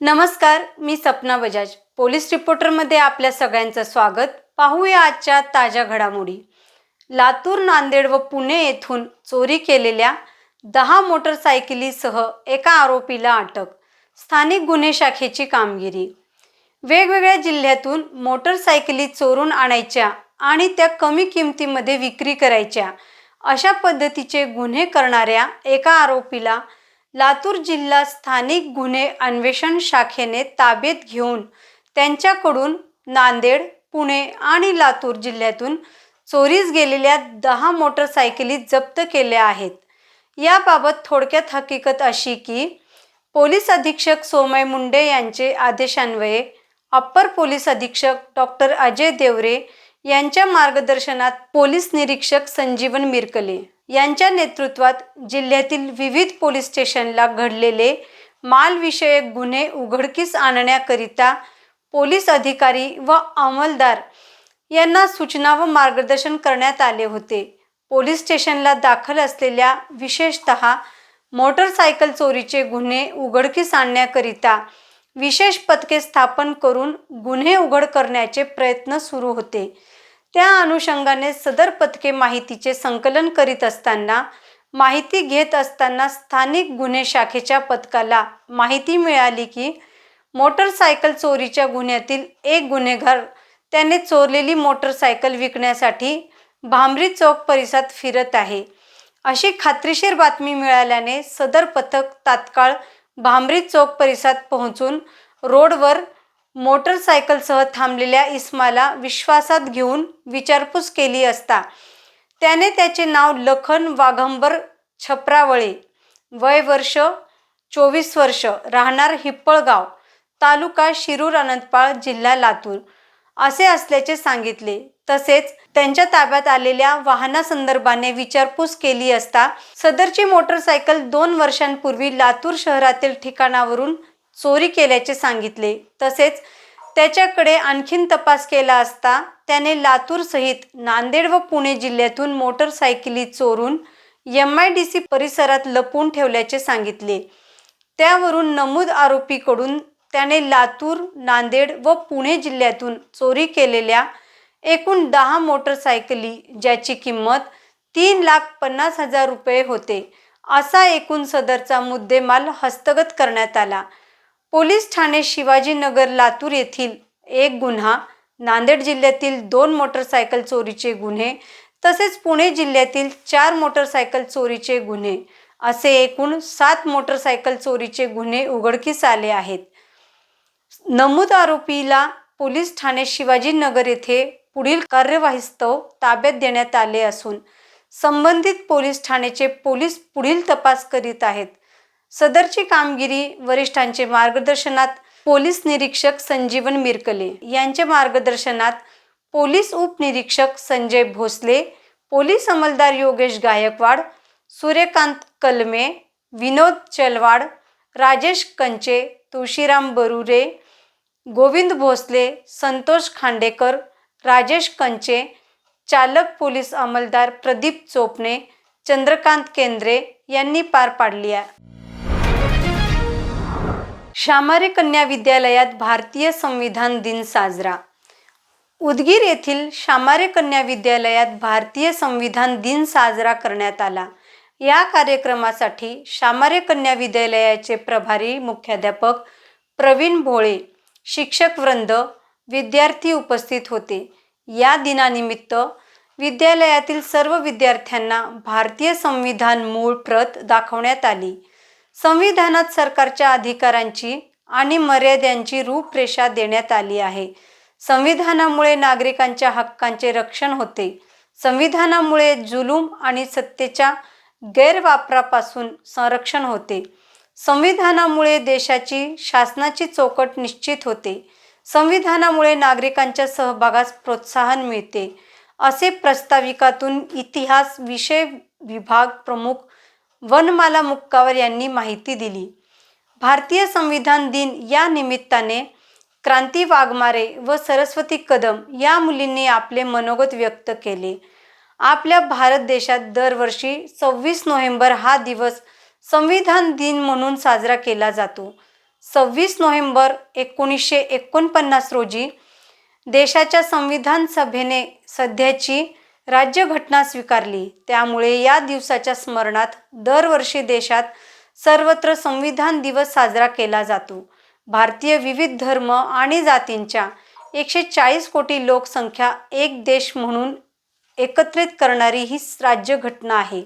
नमस्कार, मी सपना बजाज पोलीस रिपोर्टरमध्ये आपल्या सगळ्यांचं स्वागत. पाहूया आजच्या ताज्या घडामोडी. लातूर, नांदेड व पुणे येथून चोरी केलेल्या 10 मोटरसायकलीसह एका आरोपीला अटक. स्थानिक गुन्हे शाखेची कामगिरी. वेगवेगळ्या जिल्ह्यातून मोटरसायकली चोरून आणायच्या आणि त्या कमी किमतीमध्ये विक्री करायच्या अशा पद्धतीचे गुन्हे करणाऱ्या एका आरोपीला लातूर जिल्हा स्थानिक गुन्हे अन्वेषण शाखेने ताब्यात घेऊन त्यांच्याकडून नांदेड, पुणे आणि लातूर जिल्ह्यातून चोरीस गेलेल्या 10 मोटरसायकली जप्त केल्या आहेत. याबाबत थोडक्यात हकीकत अशी की पोलीस अधीक्षक सोमय मुंडे यांचे आदेशान्वये अप्पर पोलीस अधीक्षक डॉक्टर अजय देवरे यांच्या मार्गदर्शनात पोलीस निरीक्षक संजीवन मिरकले यांच्या नेतृत्वात जिल्ह्यातील विविध पोलीस स्टेशनला घडलेले मालविषयक गुन्हे उघडकीस आणण्याकरिता पोलीस अधिकारी व अंमलदार यांना सूचना व मार्गदर्शन करण्यात आले होते. पोलीस स्टेशनला दाखल असलेल्या विशेषतः मोटरसायकल चोरीचे गुन्हे उघडकीस आणण्याकरिता विशेष पथके स्थापन करून गुन्हे उघड करण्याचे प्रयत्न सुरू होते. त्या अनुषंगाने सदर पथके माहितीचे संकलन करीत असताना माहिती घेत असताना स्थानिक गुन्हे शाखेच्या पथकाला माहिती मिळाली की मोटरसायकल चोरीच्या गुन्ह्यातील एक गुन्हेगार त्याने चोरलेली मोटरसायकल विकण्यासाठी भांबरी चौक परिसरात फिरत आहे. अशी खात्रीशीर बातमी मिळाल्याने सदर पथक तात्काळ भांबरी चौक परिसरात पोहोचून रोडवर मोटरसायकलसह थांबलेल्या इसमाला विश्वासात घेऊन विचारपूस केली असता त्याने त्याचे नाव लखन वाघंबर छपरावळे, वय वर्ष 24 वर्ष, राहणार हिप्पळगाव, तालुका शिरूर अनंतपाळ, जिल्हा लातूर असे असल्याचे सांगितले. तसेच त्यांच्या ताब्यात आलेल्या वाहनासंदर्भाने विचारपूस केली असता सदरची मोटरसायकल 2 वर्षांपूर्वी लातूर शहरातील ठिकाणावरून चोरी केल्याचे सांगितले. तसेच त्याच्याकडे आणखीन तपास केला असता त्याने लातूर सहित नांदेड व पुणे जिल्ह्यातून मोटरसायकली चोरून MIDC परिसरात लपवून ठेवल्याचे सांगितले. त्यावरून नमूद आरोपीकडून त्याने लातूर, नांदेड व पुणे जिल्ह्यातून चोरी केलेल्या एकूण 10 मोटरसायकली ज्याची किंमत 3,50,000 रुपये होते असा एकूण सदरचा मुद्देमाल हस्तगत करण्यात आला. पोलीस ठाणे शिवाजीनगर लातूर येथील एक गुन्हा, नांदेड जिल्ह्यातील 2 मोटरसायकल चोरीचे गुन्हे तसेच पुणे जिल्ह्यातील 4 मोटरसायकल चोरीचे गुन्हे असे एकूण 7 मोटरसायकल चोरीचे गुन्हे उघडकीस आले आहेत. नमूद आरोपीला पोलीस ठाणे शिवाजीनगर येथे पुढील कार्यवाहीस्तव ताब्यात देण्यात आले असून संबंधित पोलीस ठाण्याचे पोलीस पुढील तपास करीत आहेत. सदरची कामगिरी वरिष्ठांचे मार्गदर्शनात पोलीस निरीक्षक संजीवन मिरकले यांच्या मार्गदर्शनात पोलीस उपनिरीक्षक संजय भोसले, पोलीस अंमलदार योगेश गायकवाड, सूर्यकांत कलमे, विनोद चलवाड, राजेश कंचे, तुळशीराम बरुरे, गोविंद भोसले, संतोष खांडेकर, राजेश कंचे, चालक पोलीस अंमलदार प्रदीप चोपणे, चंद्रकांत केंद्रे यांनी पार पाडली आहे. शामारे कन्या विद्यालयात भारतीय संविधान दिन साजरा. उदगीर येथील शामारे कन्या विद्यालयात भारतीय संविधान दिन साजरा करण्यात आला. या कार्यक्रमासाठी शामारे कन्या विद्यालयाचे प्रभारी मुख्याध्यापक प्रवीण भोळे, शिक्षक वृंद, विद्यार्थी उपस्थित होते. या दिनानिमित्त विद्यालयातील सर्व विद्यार्थ्यांना भारतीय संविधान मूळ प्रत दाखवण्यात आली. संविधानात सरकारच्या अधिकारांची आणि मर्यादांची रूपरेषा देण्यात आली आहे. संविधानामुळे नागरिकांच्या हक्कांचे रक्षण होते. संविधानामुळे जुलूम आणि सत्तेच्या गैरवापरापासून संरक्षण होते. संविधानामुळे देशाची शासनाची चौकट निश्चित होते. संविधानामुळे नागरिकांच्या सहभागास प्रोत्साहन मिळते असे प्रस्ताविकातून इतिहास विषय विभाग प्रमुख वनमाला मुक्कावर यांनी माहिती दिली. भारतीय संविधान दिन या निमित्ताने क्रांती वाघमारे व सरस्वती कदम या मुलींनी आपले मनोगत व्यक्त केले. आपल्या भारत देशात दरवर्षी 26 नोव्हेंबर हा दिवस संविधान दिन म्हणून साजरा केला जातो. 26 नोव्हेंबर 1949 रोजी देशाच्या संविधान सभेने सध्याची राज्यघटना स्वीकारली. त्यामुळे या दिवसाच्या स्मरणार्थ दरवर्षी देशात सर्वत्र संविधान दिवस साजरा केला जातो. भारतीय विविध धर्म आणि जातींच्या 140 कोटी लोकसंख्या एक देश म्हणून एकत्रित करणारी ही राज्यघटना आहे.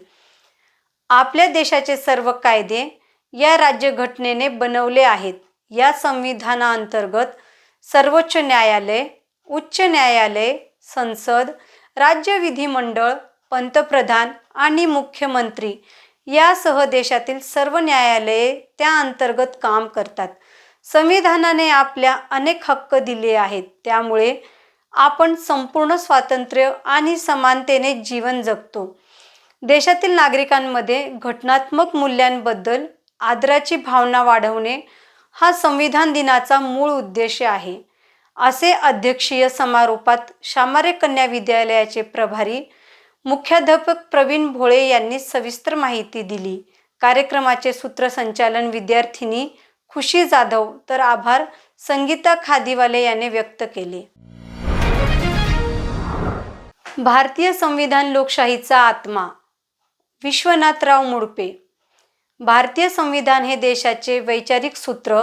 आपल्या देशाचे सर्व कायदे या राज्यघटनेने बनवले आहेत. या संविधानाअंतर्गत सर्वोच्च न्यायालय, उच्च न्यायालय, संसद, राज्य विधिमंडळ, पंतप्रधान आणि मुख्यमंत्री यासह देशातील सर्व न्यायालये त्या अंतर्गत काम करतात. संविधानाने आपल्या अनेक हक्क दिले आहेत. त्यामुळे आपण संपूर्ण स्वातंत्र्य आणि समानतेने जीवन जगतो. देशातील नागरिकांमध्ये घटनात्मक मूल्यांबद्दल आदराची भावना वाढवणे हा संविधान दिनाचा मूळ उद्देश आहे, असे अध्यक्षीय समारोपात शामारे कन्या विद्यालयाचे प्रभारी मुख्याध्यापक प्रवीण भोळे यांनी सविस्तर माहिती दिली. कार्यक्रमाचे सूत्रसंचालन विद्यार्थिनी खुशी जाधव तर आभार संगीता खादीवाले यांनी व्यक्त केले. भारतीय संविधान लोकशाहीचा आत्मा. विश्वनाथराव मुंडपे. भारतीय संविधान हे देशाचे वैचारिक सूत्र,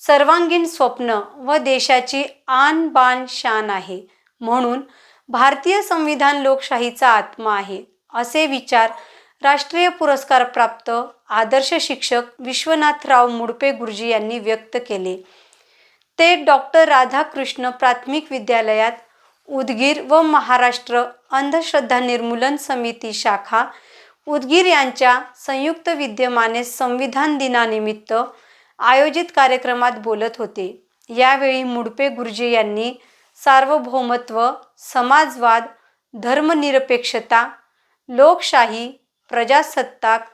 सर्वांगीण स्वप्न व देशाची आन बान शान आहे. म्हणून भारतीय संविधान लोकशाहीचा आत्मा आहे, असे विचार राष्ट्रीय पुरस्कार प्राप्त आदर्श शिक्षक विश्वनाथराव मुंडपे गुरुजी यांनी व्यक्त केले. ते डॉक्टर राधाकृष्ण प्राथमिक विद्यालयात उदगीर व महाराष्ट्र अंधश्रद्धा निर्मूलन समिती शाखा उदगीर यांच्या संयुक्त विद्यमाने संविधान दिनानिमित्त आयोजित कार्यक्रमात बोलत होते. यावेळी मुंडपे गुरुजी यांनी सार्वभौमत्व, समाजवाद, धर्मनिरपेक्षता, लोकशाही, प्रजासत्ताक,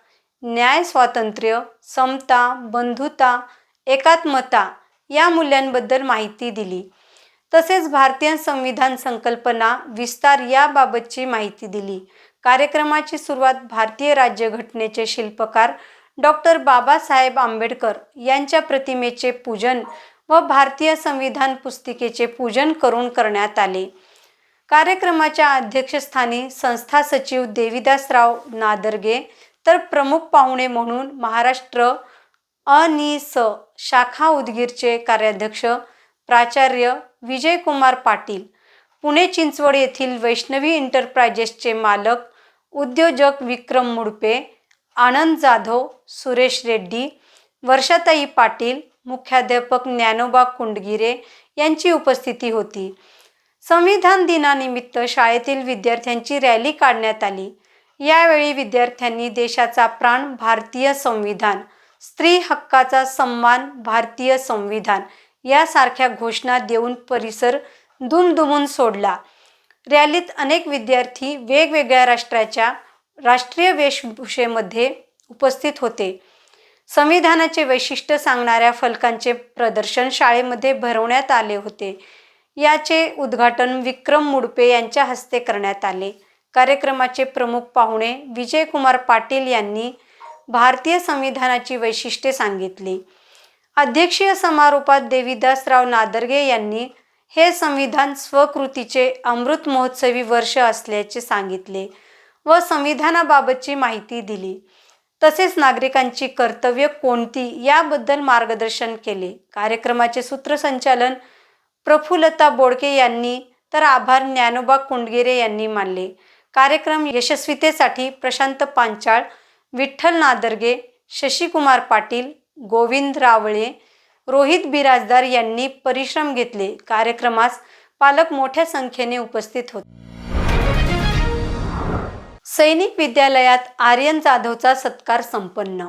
न्याय, स्वातंत्र्य, समता, बंधुता, एकात्मता या मूल्यांबद्दल माहिती दिली. तसेच भारतीय संविधान संकल्पना विस्तार याबाबतची माहिती दिली. कार्यक्रमाची सुरुवात भारतीय राज्यघटनेचे शिल्पकार डॉक्टर बाबासाहेब आंबेडकर यांच्या प्रतिमेचे पूजन व भारतीय संविधान पुस्तिकेचे पूजन करून करण्यात आले. कार्यक्रमाच्या अध्यक्षस्थानी संस्था सचिव देविदासराव नादर्गे तर प्रमुख पाहुणे म्हणून महाराष्ट्र अ.नि.स. शाखा उदगीरचे कार्याध्यक्ष प्राचार्य विजयकुमार पाटील, पुणे चिंचवड येथील वैष्णवी एंटरप्राइजेसचे मालक उद्योजक विक्रम मुंडपे, आनंद जाधव, सुरेश रेड्डी, वर्षाताई पाटील, मुख्याध्यापक ज्ञानोबा कुंडगिरे यांची उपस्थिती होती. संविधान दिनानिमित्त शाळेतील विद्यार्थ्यांची रॅली काढण्यात आली. यावेळी विद्यार्थ्यांनी देशाचा प्राण भारतीय संविधान, स्त्री हक्काचा सन्मान भारतीय संविधान यासारख्या घोषणा देऊन परिसर दुमदुमून सोडला. रॅलीत अनेक विद्यार्थी वेगवेगळ्या राष्ट्राच्या राष्ट्रीय वेशभूषेमध्ये उपस्थित होते. संविधानाचे वैशिष्ट्य सांगणाऱ्या फलकांचे प्रदर्शन शाळेमध्ये भरवण्यात आले होते. याचे उद्घाटन विक्रम मुंडपे यांच्या हस्ते करण्यात आले. कार्यक्रमाचे प्रमुख पाहुणे विजयकुमार पाटील यांनी भारतीय संविधानाची वैशिष्ट्ये सांगितली. अध्यक्षीय समारोपात देविदासराव नादर्गे यांनी हे संविधान स्वकृतीचे अमृत महोत्सवी वर्ष असल्याचे सांगितले व संविधानाबाबतची माहिती दिली. तसेच नागरिकांची कर्तव्य कोणती याबद्दल मार्गदर्शन केले. कार्यक्रमाचे सूत्रसंचालन प्रफुल्लता बोडके यांनी तर आभार ज्ञानोबा कुंडगिरे यांनी मानले. कार्यक्रम यशस्वीतेसाठी प्रशांत पांचाळ, विठ्ठल नादर्गे, शशिकुमार पाटील, गोविंद रावळे, रोहित बिराजदार यांनी परिश्रम घेतले. कार्यक्रमास पालक मोठ्या संख्येने उपस्थित होते. सैनिक विद्यालयात आर्यन जाधवचा सत्कार संपन्न.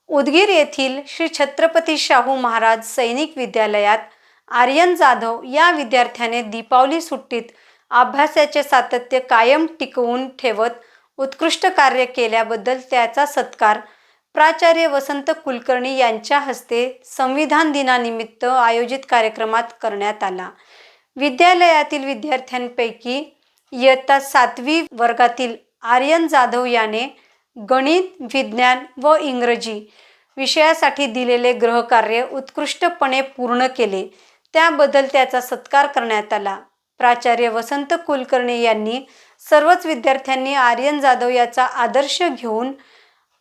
उदगीर येथील श्री छत्रपती शाहू महाराज सैनिक विद्यालयात आर्यन जाधव या विद्यार्थ्याने दीपावली सुट्टीत अभ्यासाचे सातत्य कायम टिकवून ठेवत उत्कृष्ट कार्य केल्याबद्दल त्याचा सत्कार प्राचार्य वसंत कुलकर्णी यांच्या हस्ते संविधान दिनानिमित्त आयोजित कार्यक्रमात करण्यात आला. विद्यालयातील विद्यार्थ्यांपैकी इयत्ता 7वी वर्गातील आर्यन जाधव याने गणित, विज्ञान व इंग्रजी विषयासाठी दिलेले गृहकार्य उत्कृष्टपणे पूर्ण केले, त्याबद्दल त्याचा सत्कार करण्यात आला. प्राचार्य वसंत कुलकर्णी यांनी सर्वच विद्यार्थ्यांनी आर्यन जाधव याचा आदर्श घेऊन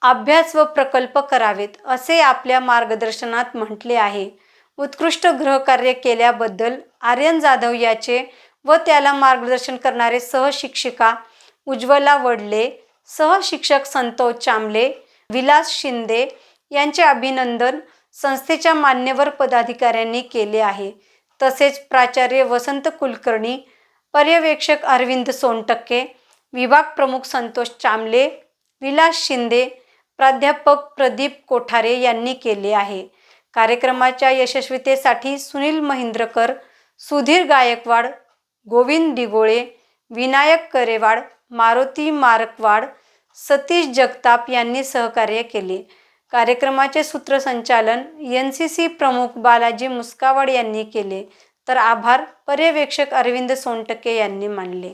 अभ्यास व प्रकल्प करावेत, असे आपल्या मार्गदर्शनात म्हटले आहे. उत्कृष्ट गृहकार्य केल्याबद्दल आर्यन जाधव याचे व त्याला मार्गदर्शन करणारे सहशिक्षिका उज्ज्वला वडले, सहशिक्षक संतोष चांबले, विलास शिंदे यांचे अभिनंदन संस्थेच्या मान्यवर पदाधिकाऱ्यांनी केले आहे. तसेच प्राचार्य वसंत कुलकर्णी, पर्यवेक्षक अरविंद सोनटक्के, विभाग प्रमुख संतोष चांबले, विलास शिंदे, प्राध्यापक प्रदीप कोठारे यांनी केले आहे. कार्यक्रमाच्या यशस्वीतेसाठी सुनील महिंद्रकर, सुधीर गायकवाड, गोविंद दिगोळे, विनायक करेवाड, मारुती मारकवाड, सतीश जगताप यांनी सहकार्य केले. कार्यक्रमाचे सूत्रसंचालन NCC प्रमुख बालाजी मुस्कावड यांनी केले, तर आभार पर्यवेक्षक अरविंद सोनटक्के यांनी मानले.